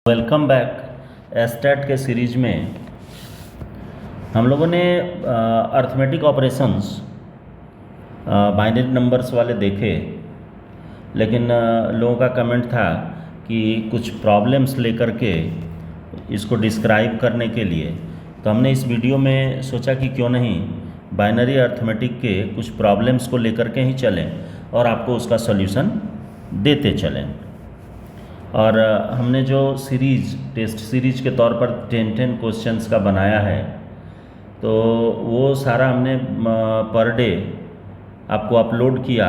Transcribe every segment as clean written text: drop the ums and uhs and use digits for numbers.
Welcome back. Estate के series में हम लोगों ने अर्थमेटिक ऑपरेशंस बाइनरी नंबर्स वाले देखे, लेकिन लोगों का कमेंट था कि कुछ प्रॉब्लम्स लेकर के इसको डिस्क्राइब करने के लिए, तो हमने इस वीडियो में सोचा कि क्यों नहीं बाइनरी अर्थमेटिक के कुछ प्रॉब्लम्स को लेकर के ही चलें और आपको उसका सॉल्यूशन देते चलें। और हमने जो टेस्ट सीरीज के तौर पर 10 क्वेश्चंस का बनाया है, तो वो सारा हमने पर डे आपको अपलोड किया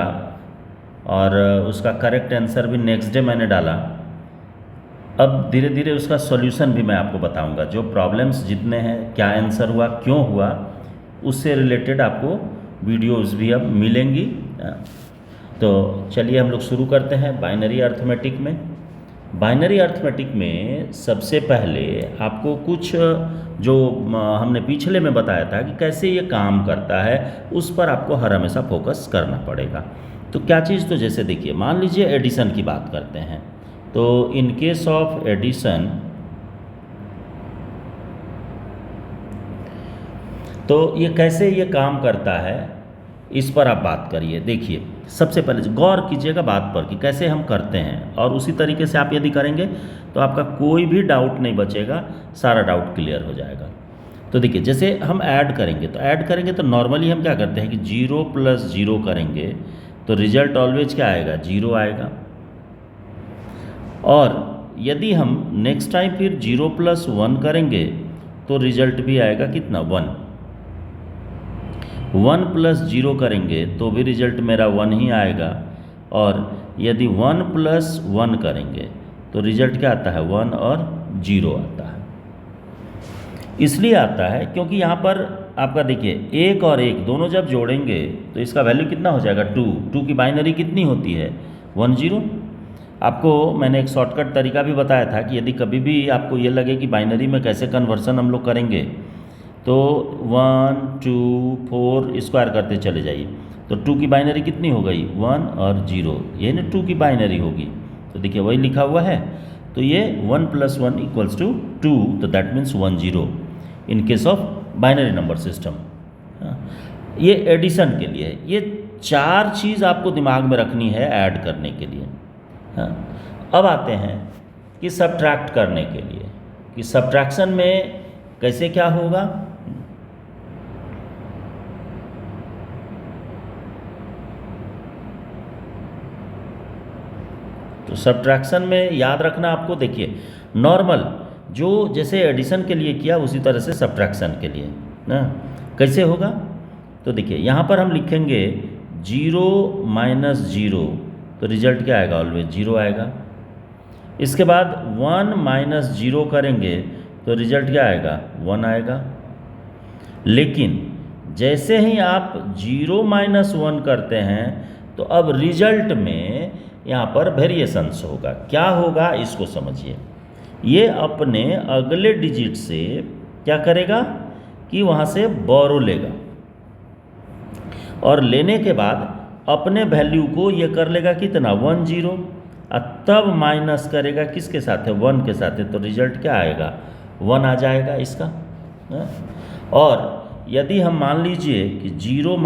और उसका करेक्ट आंसर भी नेक्स्ट डे मैंने डाला। अब धीरे धीरे उसका सॉल्यूशन भी मैं आपको बताऊंगा। जो प्रॉब्लम्स जितने हैं, क्या आंसर हुआ, क्यों हुआ, उससे रिलेटेड आपको वीडियोस भी अब मिलेंगी। तो चलिए हम लोग शुरू करते हैं बाइनरी अर्थमेटिक में। बाइनरी अर्थमेटिक में सबसे पहले आपको कुछ जो हमने पिछले में बताया था कि कैसे ये काम करता है, उस पर आपको हर हमेशा फोकस करना पड़ेगा। तो क्या चीज़, तो जैसे देखिए, मान लीजिए एडिशन की बात करते हैं, तो इन केस ऑफ एडिशन तो ये कैसे ये काम करता है, इस पर आप बात करिए। देखिए, सबसे पहले गौर कीजिएगा बात पर कि कैसे हम करते हैं, और उसी तरीके से आप यदि करेंगे तो आपका कोई भी डाउट नहीं बचेगा, सारा डाउट क्लियर हो जाएगा। तो देखिए, जैसे हम ऐड करेंगे तो नॉर्मली हम क्या करते हैं कि 0 + 0 करेंगे तो रिजल्ट ऑलवेज क्या आएगा, 0 आएगा। और यदि हम नेक्स्ट टाइम फिर 0 + 1 करेंगे तो रिजल्ट भी आएगा कितना, 1। 1 + 0 करेंगे तो भी रिजल्ट मेरा 1 ही आएगा। और यदि 1 + 1 करेंगे तो रिजल्ट क्या आता है, 1 और 0 आता है। इसलिए आता है क्योंकि यहाँ पर आपका देखिए, 1 और 1 दोनों जब जोड़ेंगे तो इसका वैल्यू कितना हो जाएगा, 2 की बाइनरी कितनी होती है, 1 0। आपको मैंने एक शॉर्टकट तरीका भी बताया था कि यदि कभी भी आपको ये लगे कि बाइनरी में कैसे कन्वर्सन हम लोग करेंगे, तो 1 2 4 स्क्वायर करते चले जाइए, तो 2 की बाइनरी कितनी हो गई, 1 और 0, ये ना 2 की बाइनरी होगी। तो देखिए वही लिखा हुआ है, तो ये 1 + 1 = 2, तो that means 1 0 in case of binary number system. ये एडिशन के लिए है। ये 4 चीज़ आपको दिमाग में रखनी है ऐड करने के लिए। हाँ, अब आते हैं कि सब्ट्रैक्ट करने के लिए, कि सब्ट्रैक्शन में कैसे क्या होगा। तो सब्ट्रैक्शन में याद रखना आपको, देखिए नॉर्मल जो जैसे एडिशन के लिए किया उसी तरह से सब्ट्रैक्शन के लिए ना कैसे होगा। तो देखिए यहाँ पर हम लिखेंगे 0 - 0, तो रिजल्ट क्या आएगा, ऑलवेज 0 आएगा। इसके बाद 1 - 0 करेंगे तो रिजल्ट क्या आएगा, 1 आएगा। लेकिन जैसे ही आप 0 - 1 करते हैं तो अब रिजल्ट में यहाँ पर वेरिएशंस होगा। क्या होगा, इसको समझिए। ये अपने अगले डिजिट से क्या करेगा कि वहाँ से बोरो लेगा, और लेने के बाद अपने वैल्यू को ये कर लेगा कितना, 1 0, और तब माइनस करेगा किसके साथ है, 1 के साथ है, तो रिजल्ट क्या आएगा, 1 आ जाएगा इसका। और यदि हम मान लीजिए कि 0 -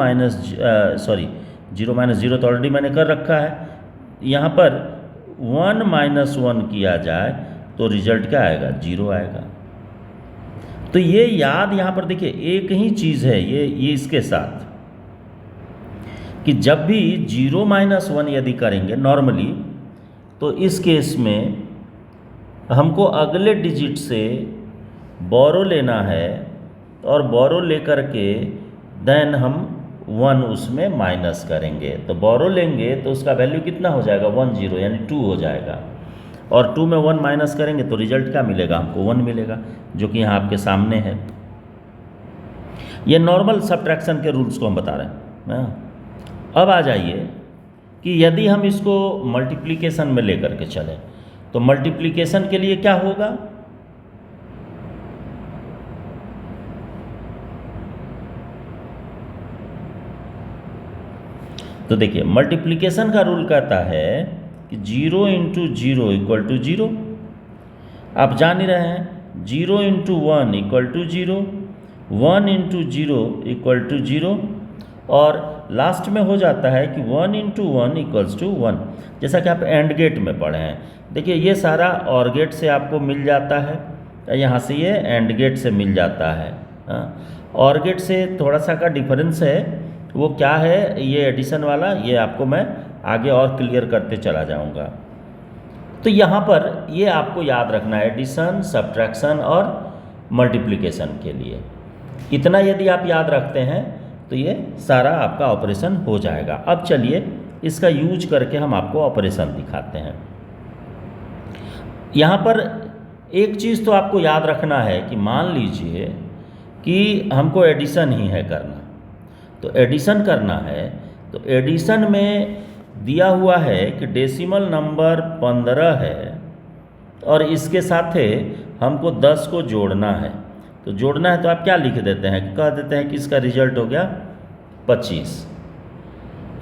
0 तो ऑलरेडी मैंने कर रखा है, यहाँ पर 1 - 1 किया जाए तो रिजल्ट क्या आएगा, 0 आएगा। तो ये याद यहाँ पर देखिए, एक ही चीज़ है ये इसके साथ, कि जब भी 0 - 1 यदि करेंगे नॉर्मली, तो इस केस में हमको अगले डिजिट से बोरो लेना है, और बोरो लेकर के देन हम 1 उसमें माइनस करेंगे। तो बोरो लेंगे तो उसका वैल्यू कितना हो जाएगा, 1 0 यानी 2 हो जाएगा। और 2 में 1 माइनस करेंगे तो रिजल्ट क्या मिलेगा, हमको 1 मिलेगा, जो कि यहाँ आपके सामने है। ये नॉर्मल सब्ट्रैक्शन के रूल्स को हम बता रहे हैं। अब आ जाइए कि यदि हम इसको मल्टीप्लिकेशन में लेकर के चलें, तो मल्टीप्लिकेशन के लिए क्या होगा, तो देखिए मल्टीप्लिकेशन का रूल कहता है कि 0 × 0 = 0। आप जान ही रहे हैं 0 into 1 equal to 0, 1 into 0 equal to 0, और लास्ट में हो जाता है कि 1 इंटू 1 इक्वल्स टू 1, जैसा कि आप एंड गेट में पढ़े हैं। देखिए ये सारा और गेट से आपको मिल जाता है, यहाँ से ये एंड गेट से मिल जाता है। और गेट से थोड़ा सा का डिफरेंस है, वो क्या है ये एडिशन वाला, ये आपको मैं आगे और क्लियर करते चला जाऊंगा। तो यहाँ पर ये आपको याद रखना है एडिशन, सब्ट्रैक्शन और मल्टीप्लिकेशन के लिए। इतना यदि आप याद रखते हैं तो ये सारा आपका ऑपरेशन हो जाएगा। अब चलिए इसका यूज करके हम आपको ऑपरेशन दिखाते हैं। यहाँ पर एक चीज़ तो आपको याद रखना है कि मान लीजिए कि हमको एडिशन ही है करना, तो एडिशन करना है तो एडिशन में दिया हुआ है कि डेसिमल नंबर 15 है और इसके साथ हमको 10 को जोड़ना है। तो जोड़ना है तो आप क्या लिख देते हैं, कह देते हैं कि इसका रिजल्ट हो गया 25।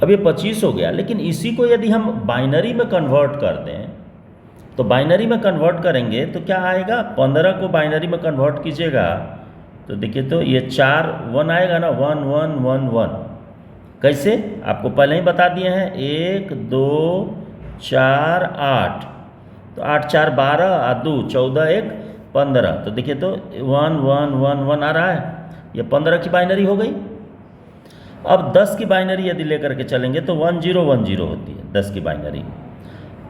अब ये 25 हो गया, लेकिन इसी को यदि हम बाइनरी में कन्वर्ट कर दें तो बाइनरी में कन्वर्ट करेंगे तो क्या आएगा, 15 को बाइनरी में कन्वर्ट कीजिएगा तो देखिए तो ये 4 1 आएगा ना, 1 1 1 1। कैसे, आपको पहले ही बता दिए हैं, 1 2 4 8, तो 8 4 12 और 2 14 1 15। तो देखिए तो 1 1 1 1 आ रहा है, ये 15 की बाइनरी हो गई। अब 10 की बाइनरी यदि लेकर के चलेंगे तो 1 0 1 0 होती है 10 की बाइनरी।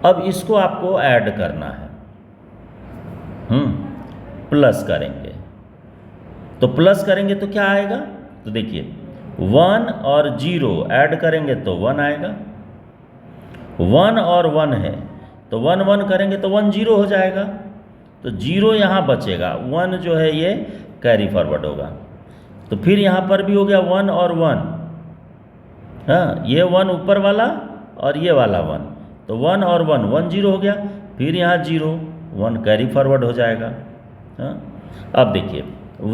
अब इसको आपको ऐड करना है, प्लस करेंगे तो प्लस करेंगे तो क्या आएगा, तो देखिए 1 और 0 ऐड करेंगे तो 1 आएगा, 1 और 1 है तो 1 1 करेंगे तो 1 0 हो जाएगा, तो 0 यहाँ बचेगा, 1 जो है ये कैरी फॉरवर्ड होगा। तो फिर यहाँ पर भी हो गया 1 और 1, हाँ ये 1 ऊपर वाला और ये वाला 1, तो 1 और 1 1 0 हो गया, फिर यहाँ 0 1 कैरी फॉरवर्ड हो जाएगा। हाँ अब देखिए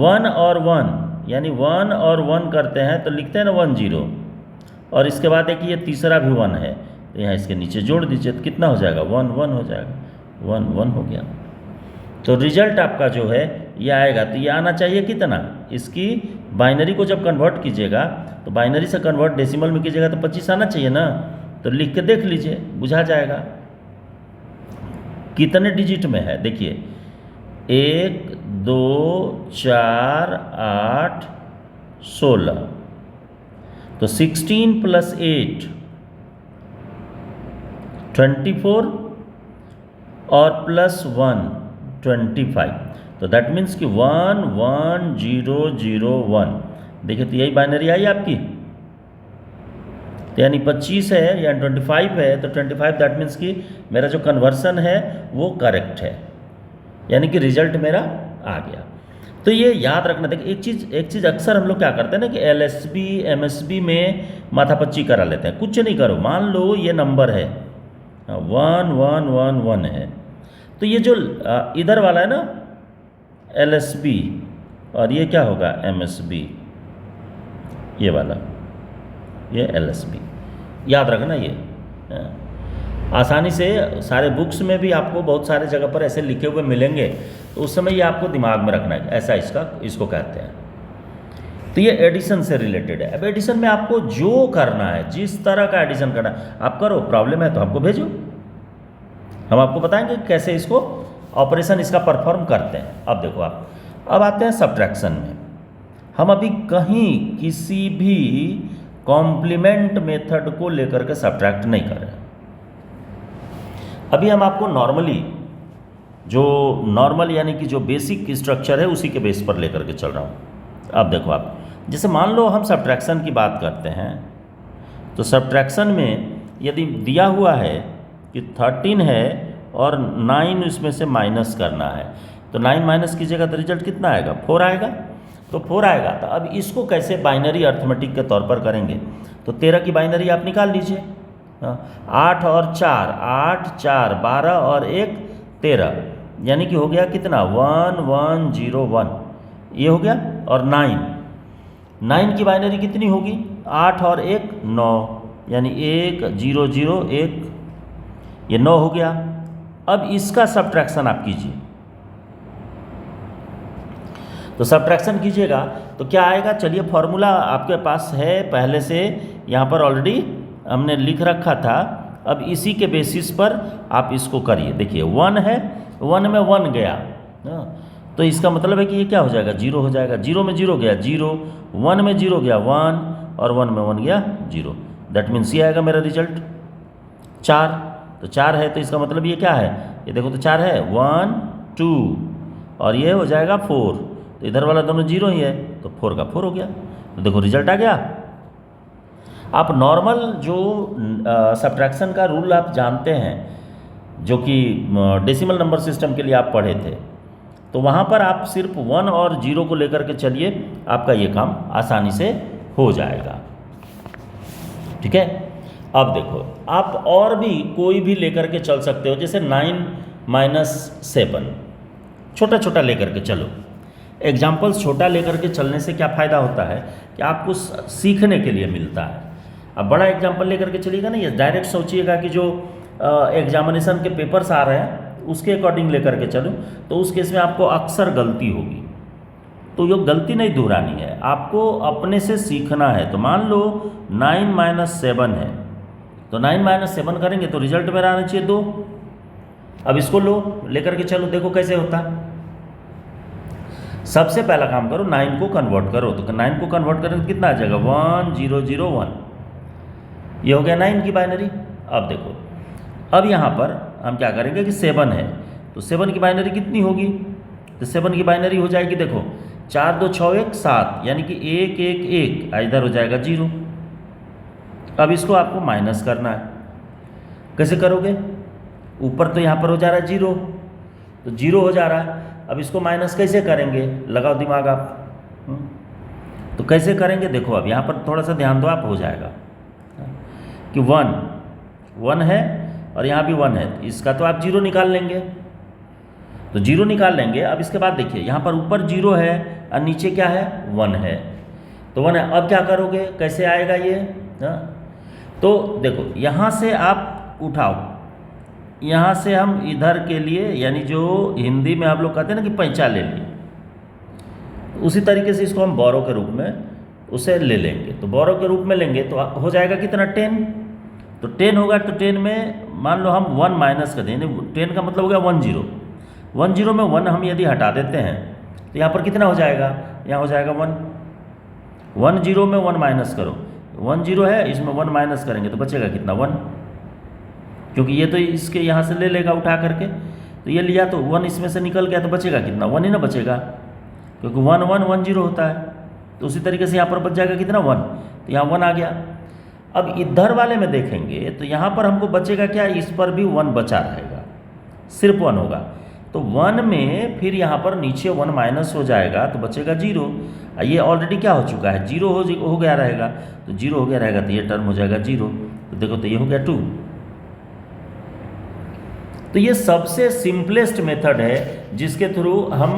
1 और 1 यानी 1 और 1 करते हैं तो लिखते हैं ना 1 0, और इसके बाद देखिए ये तीसरा भी 1 है तो यहाँ इसके नीचे जोड़ दीजिए तो कितना हो जाएगा, 1 1 हो जाएगा, 1 1 हो गया। तो रिजल्ट आपका जो है ये आएगा, तो ये आना चाहिए कितना, इसकी बाइनरी को जब कन्वर्ट कीजिएगा तो बाइनरी से कन्वर्ट डेसिमल में कीजिएगा तो 25 आना चाहिए ना। तो लिख के देख लीजिए, बुझा जाएगा कितने डिजिट में है। देखिए 1 2 4 8 16, तो 16 + 8 24 और +1 25, तो दैट मीन्स कि 1 1 0 0 1। देखिए तो यही बाइनरी आई आपकी, तो यानी 25 है या 25 है तो 25, दैट मीन्स कि मेरा जो कन्वर्सन है वो करेक्ट है, यानी कि रिजल्ट मेरा आ गया। तो ये याद रखना। देखिए एक चीज़ अक्सर हम लोग क्या करते हैं ना कि LSB MSB में माथापच्ची करा लेते हैं। कुछ नहीं करो, मान लो ये नंबर है 1 1 1 1 है, तो ये जो इधर वाला है ना LSB और ये क्या होगा MSB, ये वाला ये LSB, याद रखना। ये आसानी से सारे बुक्स में भी आपको बहुत सारे जगह पर ऐसे लिखे हुए मिलेंगे, तो उस समय ये आपको दिमाग में रखना है, ऐसा इसको कहते हैं। तो ये एडिशन से रिलेटेड है। अब एडिशन में आपको जो करना है, जिस तरह का एडिशन करना है आप करो, प्रॉब्लम है तो हमको भेजो, हम आपको बताएंगे कैसे इसको ऑपरेशन इसका परफॉर्म करते हैं। अब देखो आप, अब आते हैं सब्ट्रैक्शन में। हम अभी कहीं किसी भी कॉम्प्लीमेंट मेथड को लेकर के सब्ट्रैक्ट नहीं कर रहे हैं। अभी हम आपको नॉर्मल यानी कि जो बेसिक स्ट्रक्चर है उसी के बेस पर लेकर के चल रहा हूँ। अब देखो आप, जैसे मान लो हम सब्ट्रैक्शन की बात करते हैं, तो सब्ट्रैक्शन में यदि दिया हुआ है कि 13 है और 9 इसमें से माइनस करना है, तो 9 माइनस कीजिएगा तो रिजल्ट कितना आएगा, 4 आएगा। तो 4 आएगा, तो अब इसको कैसे बाइनरी अर्थमेटिक के तौर पर करेंगे, तो 13 की बाइनरी आप निकाल लीजिए। 8 और 4 8 4 12 और 1 13, यानी कि हो गया कितना 1 1 0 1, ये हो गया। और 9 की बाइनरी कितनी होगी, 8 और 1 9, यानी 1 0 0 1, ये 9 हो गया। अब इसका सब्ट्रैक्शन आप कीजिए, तो सब्ट्रैक्शन कीजिएगा तो क्या आएगा, चलिए फॉर्मूला आपके पास है पहले से, यहाँ पर ऑलरेडी हमने लिख रखा था। अब इसी के बेसिस पर आप इसको करिए। देखिए 1 है, 1 में 1 गया, तो इसका मतलब है कि ये क्या हो जाएगा, 0 हो जाएगा। 0 में 0 गया 0, 1 में 0 गया 1, और 1 में 1 गया 0। दैट मीन्स ये आएगा मेरा रिजल्ट 4। तो 4 है तो इसका मतलब ये क्या है, ये देखो तो 4 है, 1 2, और ये हो जाएगा 4। तो इधर वाला दोनों 0 ही है, तो 4 का 4 हो गया। तो देखो रिजल्ट आ गया। आप नॉर्मल जो सब्ट्रैक्शन का रूल आप जानते हैं, जो कि डेसिमल नंबर सिस्टम के लिए आप पढ़े थे, तो वहाँ पर आप सिर्फ 1 और 0 को लेकर के चलिए, आपका ये काम आसानी से हो जाएगा। ठीक है। अब देखो आप और भी कोई भी लेकर के चल सकते हो, जैसे 9 - 7, छोटा छोटा लेकर के चलो। एग्जाम्पल्स छोटा लेकर के चलने से क्या फ़ायदा होता है कि आपको सीखने के लिए मिलता है। अब बड़ा एग्जाम्पल लेकर के चलिएगा ना, ये डायरेक्ट सोचिएगा कि जो एग्जामिनेशन के पेपर्स आ रहे हैं उसके अकॉर्डिंग लेकर के चलूँ, तो उस केस में आपको अक्सर गलती होगी। तो ये गलती नहीं दोहरानी है, आपको अपने से सीखना है। तो मान लो 9 - 7 है, तो 9 - 7 करेंगे तो रिजल्ट मेरा आना चाहिए 2। अब इसको लो लेकर के चलो, देखो कैसे होता है। सबसे पहला काम करो, 9 को कन्वर्ट करो। तो 9 को कन्वर्ट करें तो कितना आ जाएगा, 1 0 0 1। ये हो गया 9 की बाइनरी। अब देखो, अब यहाँ पर हम क्या करेंगे कि 7 है, तो 7 की बाइनरी कितनी होगी, तो 7 की बाइनरी हो जाएगी, देखो 4 2 6 1 7, यानी कि 1 1 1, इधर हो जाएगा 0। अब इसको आपको माइनस करना है। कैसे करोगे, ऊपर तो यहाँ पर हो जा रहा है 0, तो 0 हो जा रहा है। अब इसको माइनस कैसे करेंगे, लगाओ दिमाग आप। तो कैसे करेंगे, देखो अब यहाँ पर थोड़ा सा ध्यान दो, आप हो जाएगा कि 1 है और यहाँ भी 1 है, इसका तो आप 0 निकाल लेंगे। तो 0 निकाल लेंगे। अब इसके बाद देखिए यहाँ पर ऊपर 0 है और नीचे क्या है, 1 है। तो 1 है, अब क्या करोगे, कैसे आएगा ये, तो देखो यहाँ से आप उठाओ, यहाँ से हम इधर के लिए, यानी जो हिंदी में आप लोग कहते हैं ना कि पैंचा ले लिए, उसी तरीके से इसको हम बोरो के रूप में उसे ले लेंगे। तो बोरो के रूप में लेंगे तो हो जाएगा कितना, 10। तो 10 होगा, तो 10 में मान लो हम 1 माइनस कर देंगे। 10 का मतलब हो गया 1 0। 1 0 में 1 हम यदि हटा देते हैं तो यहाँ पर कितना हो जाएगा, यहाँ हो जाएगा 1। 1 0 में 1 माइनस करो, 1 0 है, इसमें 1 माइनस करेंगे तो बचेगा कितना, 1। क्योंकि ये तो इसके यहाँ से ले लेगा उठा करके, तो ये लिया तो 1 इसमें से निकल गया, तो बचेगा कितना, 1 ही ना बचेगा, क्योंकि 1 1 1 0 होता है। तो उसी तरीके से यहाँ पर बच जाएगा कितना, 1। तो यहाँ 1 आ गया। अब इधर वाले में देखेंगे तो यहाँ पर हमको बचेगा क्या, इस पर भी 1 बचा रहेगा, सिर्फ 1 होगा। तो 1 में फिर यहाँ पर नीचे 1 माइनस हो जाएगा तो बचेगा 0। ये ऑलरेडी क्या हो चुका है, 0 हो गया रहेगा। तो 0 हो गया रहेगा तो ये टर्म हो जाएगा 0। तो देखो तो ये हो गया 2। तो ये सबसे सिंपलेस्ट मेथड है जिसके थ्रू हम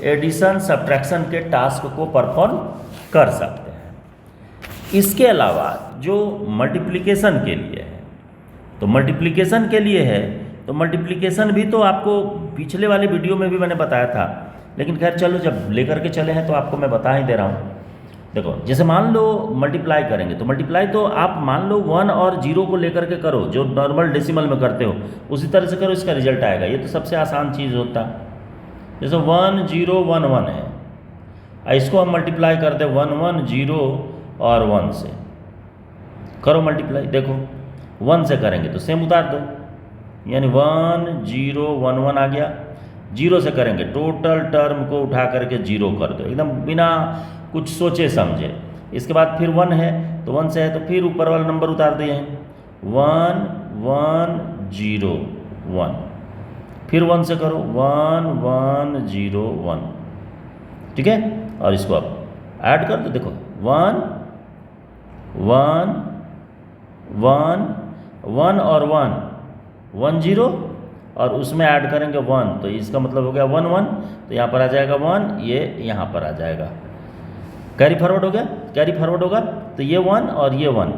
एडिशन सब्ट्रैक्शन के टास्क को परफॉर्म कर सकते हैं। इसके अलावा जो मल्टीप्लिकेशन के लिए है, तो मल्टीप्लिकेशन के लिए है तो मल्टीप्लिकेशन भी तो आपको पिछले वाले वीडियो में भी मैंने बताया था, लेकिन खैर चलो जब लेकर के चले हैं तो आपको मैं बता ही दे रहा हूँ। देखो जैसे मान लो मल्टीप्लाई करेंगे, तो मल्टीप्लाई तो आप मान लो 1 और 0 को लेकर के करो, जो नॉर्मल डेसिमल में करते हो उसी तरह से करो, इसका रिजल्ट आएगा। ये तो सबसे आसान चीज़ होता है। जैसे 1 0 1 1 है, इसको हम मल्टीप्लाई कर दे 1 1 0 और 1 से, करो मल्टीप्लाई। देखो 1 से करेंगे तो सेम उतार दो, यानी 1 0 1 1 आ गया। 0 से करेंगे टोटल टर्म को उठा करके 0 कर दो, एकदम बिना कुछ सोचे समझे। इसके बाद फिर 1 है, तो 1 से है तो फिर ऊपर वाला नंबर उतार दिए हैं, 1 1 0 1। फिर 1 से करो 1 1 0 1, ठीक है। और इसको अब ऐड कर दो, देखो 1 1 1 1 और 1 1 0 और उसमें ऐड करेंगे 1, तो इसका मतलब हो गया 1 1। तो यहाँ पर आ जाएगा 1, ये यहाँ पर आ जाएगा, कैरी फॉरवर्ड हो गया। कैरी फॉरवर्ड होगा तो ये 1 और ये 1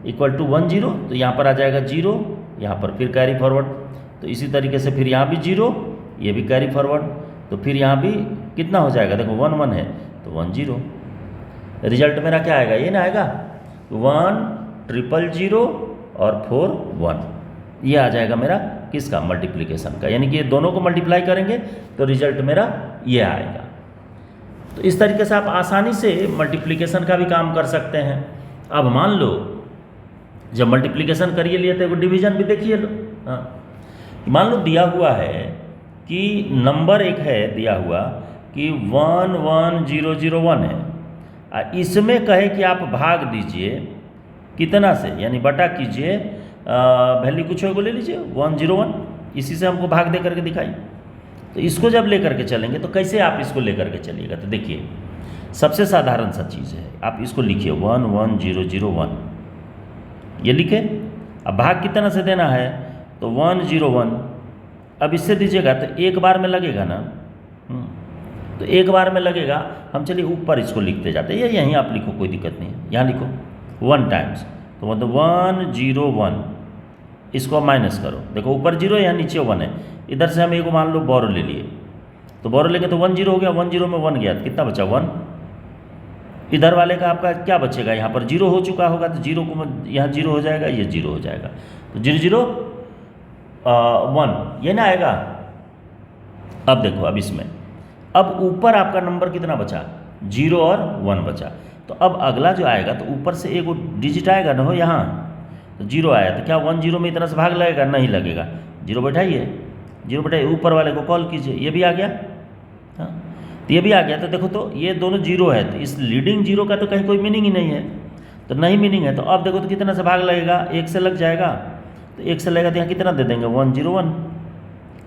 इक्वल टू 1 0, तो यहाँ पर आ जाएगा 0, यहाँ पर फिर कैरी फॉरवर्ड। तो इसी तरीके से फिर यहाँ भी 0, ये भी कैरी फॉरवर्ड। तो फिर यहाँ भी कितना हो जाएगा, देखो 1 1 है तो 1 0। रिजल्ट मेरा क्या आएगा, ये ना आएगा 1 0 0 और 4 1। ये आ जाएगा मेरा किसका, मल्टीप्लिकेशन का, यानी कि ये दोनों को मल्टीप्लाई करेंगे तो रिजल्ट मेरा ये आएगा। तो इस तरीके से आप आसानी से मल्टीप्लिकेशन का भी काम कर सकते हैं। अब मान लो जब मल्टीप्लिकेशन करिए लिए तो डिवीजन भी देखिए लो। हाँ, मान लो दिया हुआ है कि नंबर एक है दिया हुआ कि 1 1 0 0 1 है, इसमें कहे कि आप भाग दीजिए कितना से, यानी बटा कीजिए वैल्यू कुछ हो ले लीजिए 1 0 1, इसी से हमको भाग दे करके दिखाई। तो इसको जब लेकर के चलेंगे तो कैसे आप इसको लेकर के चलिएगा, तो देखिए सबसे साधारण सा चीज़ है, आप इसको लिखिए 1 1 0 0 1, ये लिखे। अब भाग कितना से देना है तो 1 0 1, अब इससे दीजिएगा तो एक बार में लगेगा ना, तो एक बार में लगेगा। हम चलिए ऊपर इसको लिखते जाते हैं, यहीं आप लिखो कोई दिक्कत नहीं है, यहाँ लिखो 1 टाइम्स, तो मतलब 1 0 1, इसको माइनस करो, देखो ऊपर 0 यहाँ नीचे 1 है, इधर से हम एक मान लो बोरो ले लिए, तो बोरो लेके तो 1 0 हो गया, 1 0 में 1 गया तो कितना बचा 1। इधर वाले का आपका क्या बचेगा, यहाँ पर 0 हो चुका होगा तो 0 को यहाँ 0 हो जाएगा, ये 0 हो जाएगा, तो 0 0 1 ये ना आएगा। अब देखो अब इसमें अब ऊपर आपका नंबर कितना बचा, 0 और 1 बचा, तो अब अगला जो आएगा तो ऊपर से एक डिजिट आएगा ना हो यहाँ, तो 0 आया तो क्या 1 0 में इतना से भाग लगेगा, नहीं लगेगा, 0 बैठाइए, 0 बैठाइए, ऊपर वाले को कॉल कीजिए, ये भी आ गया। हाँ, तो ये भी आ गया, तो देखो तो ये दोनों 0 है, तो इस लीडिंग 0 का तो कहीं कोई मीनिंग ही नहीं है, तो नहीं मीनिंग है, तो अब देखो तो कितना से भाग लगेगा, 1 से लग जाएगा, तो 1 से लगेगा तो यहाँ कितना दे देंगे 1 0 1,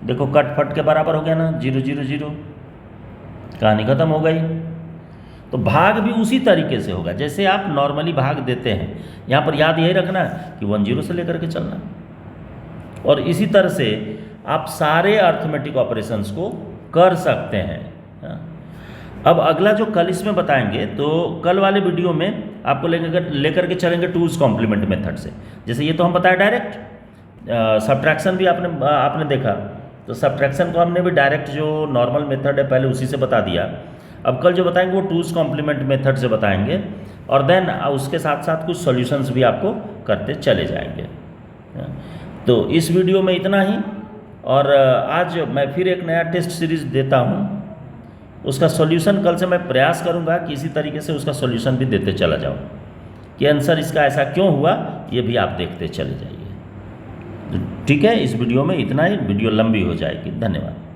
देखो कट फट के बराबर हो गया ना, 0 0 0, कहानी खत्म हो गई। तो भाग भी उसी तरीके से होगा जैसे आप नॉर्मली भाग देते हैं, यहाँ पर याद यही रखना है कि 1 0 से लेकर के चलना, और इसी तरह से आप सारे अर्थमेटिक ऑपरेशंस को कर सकते हैं। अब अगला जो कल इसमें बताएंगे, तो कल वाले वीडियो में आपको लेकर के चलेंगे टूल्स कॉम्प्लीमेंट मेथड से। जैसे ये तो हम बताया डायरेक्ट, सब्ट्रैक्शन भी आपने देखा, तो सब्ट्रैक्शन को हमने भी डायरेक्ट जो नॉर्मल मेथड है पहले उसी से बता दिया। अब कल जो बताएंगे वो टूल्स कॉम्प्लीमेंट मेथड से बताएंगे, और देन उसके साथ साथ कुछ सॉल्यूशंस भी आपको करते चले जाएंगे। तो इस वीडियो में इतना ही, और आज मैं फिर एक नया टेस्ट सीरीज़ देता हूँ, उसका सॉल्यूशन कल से मैं प्रयास करूँगा कि इसी तरीके से उसका सॉल्यूशन भी देते चला जाऊँ, कि आंसर इसका ऐसा क्यों हुआ ये भी आप देखते चले जाइए। तो ठीक है, इस वीडियो में इतना ही, वीडियो लंबी हो जाएगी। धन्यवाद।